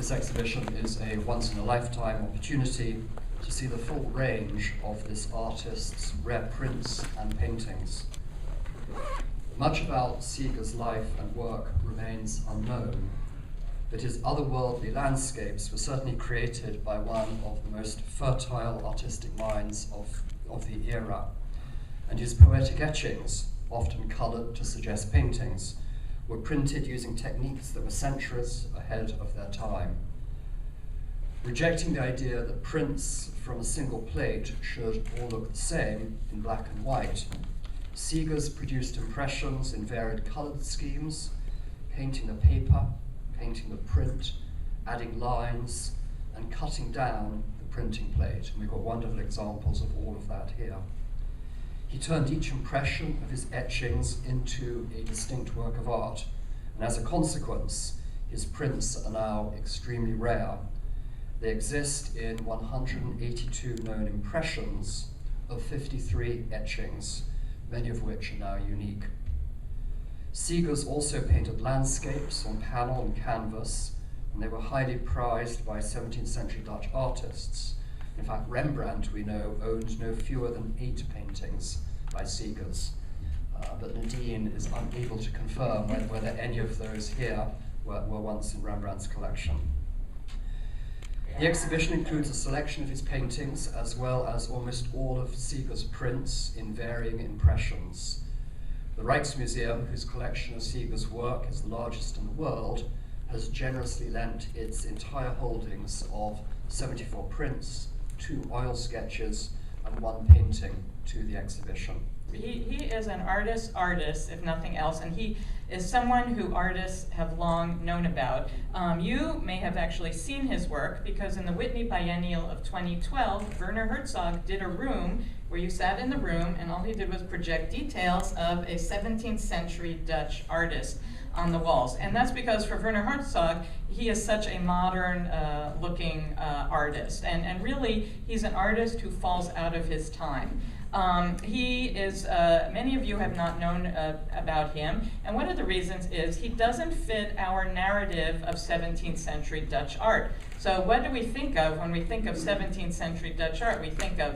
This exhibition is a once-in-a-lifetime opportunity to see the full range of this artist's rare prints and paintings. Much about Segers' life and work remains unknown, but his otherworldly landscapes were certainly created by one of the most fertile artistic minds of the era, and his poetic etchings, often colored to suggest paintings, were printed using techniques that were centuries ahead of their time. Rejecting the idea that prints from a single plate should all look the same in black and white, Segers produced impressions in varied colored schemes, painting the paper, painting the print, adding lines, and cutting down the printing plate. And we've got wonderful examples of all of that here. He turned each impression of his etchings into a distinct work of art, and as a consequence, his prints are now extremely rare. They exist in 182 known impressions of 53 etchings, many of which are now unique. Segers also painted landscapes on panel and canvas, and they were highly prized by 17th century Dutch artists. In fact, Rembrandt, we know, owned no fewer than 8 paintings by Segers, but Nadine is unable to confirm whether any of those here were once in Rembrandt's collection. The exhibition includes a selection of his paintings, as well as almost all of Segers' prints in varying impressions. The Rijksmuseum, whose collection of Segers' work is the largest in the world, has generously lent its entire holdings of 74 prints, 2 oil sketches, and 1 painting to the exhibition. He is an artist, if nothing else, and he is someone who artists have long known about. You may have actually seen his work, because in the Whitney Biennial of 2012, Werner Herzog did a room where you sat in the room and all he did was project details of a 17th century Dutch artist on the walls. And that's because for Werner Herzog, he is such a modern looking artist. And really, he's an artist who falls out of his time. He is, many of you have not known about him, and one of the reasons is he doesn't fit our narrative of 17th century Dutch art. So what do we think of when we think of 17th century Dutch art? We think of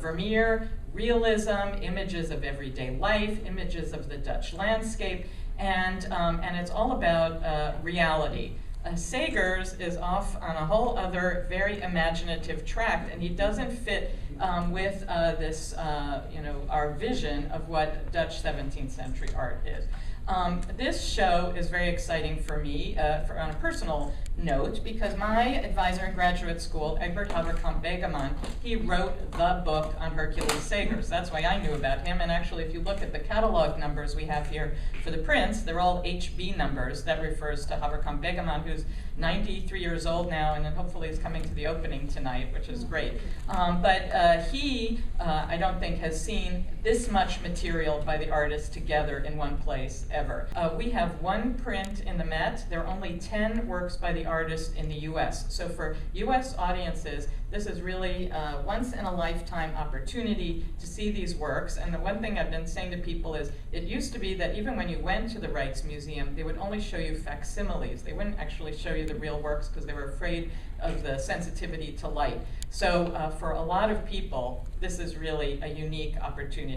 Vermeer, realism, images of everyday life, images of the Dutch landscape, and it's all about reality. Segers is off on a whole other very imaginative track, and he doesn't fit with this, our vision of what Dutch 17th century art is. This show is very exciting for me on a personal note, because my advisor in graduate school, Egbert Haverkamp-Begeman, he wrote the book on Hercules Segers. That's why I knew about him, and actually if you look at the catalog numbers we have here for the prints, they're all HB numbers. That refers to Haverkamp-Begeman, who's 93 years old now, and then hopefully is coming to the opening tonight, which is great. But he, I don't think, has seen this much material by the artists together in one place ever. We have 1 print in the Met. There are only 10 works by the artist in the US. So for US audiences, this is really a once-in-a-lifetime opportunity to see these works. And the one thing I've been saying to people is, it used to be that even when you went to the Rijksmuseum, they would only show you facsimiles. They wouldn't actually show you the real works because they were afraid of the sensitivity to light. So for a lot of people, this is really a unique opportunity.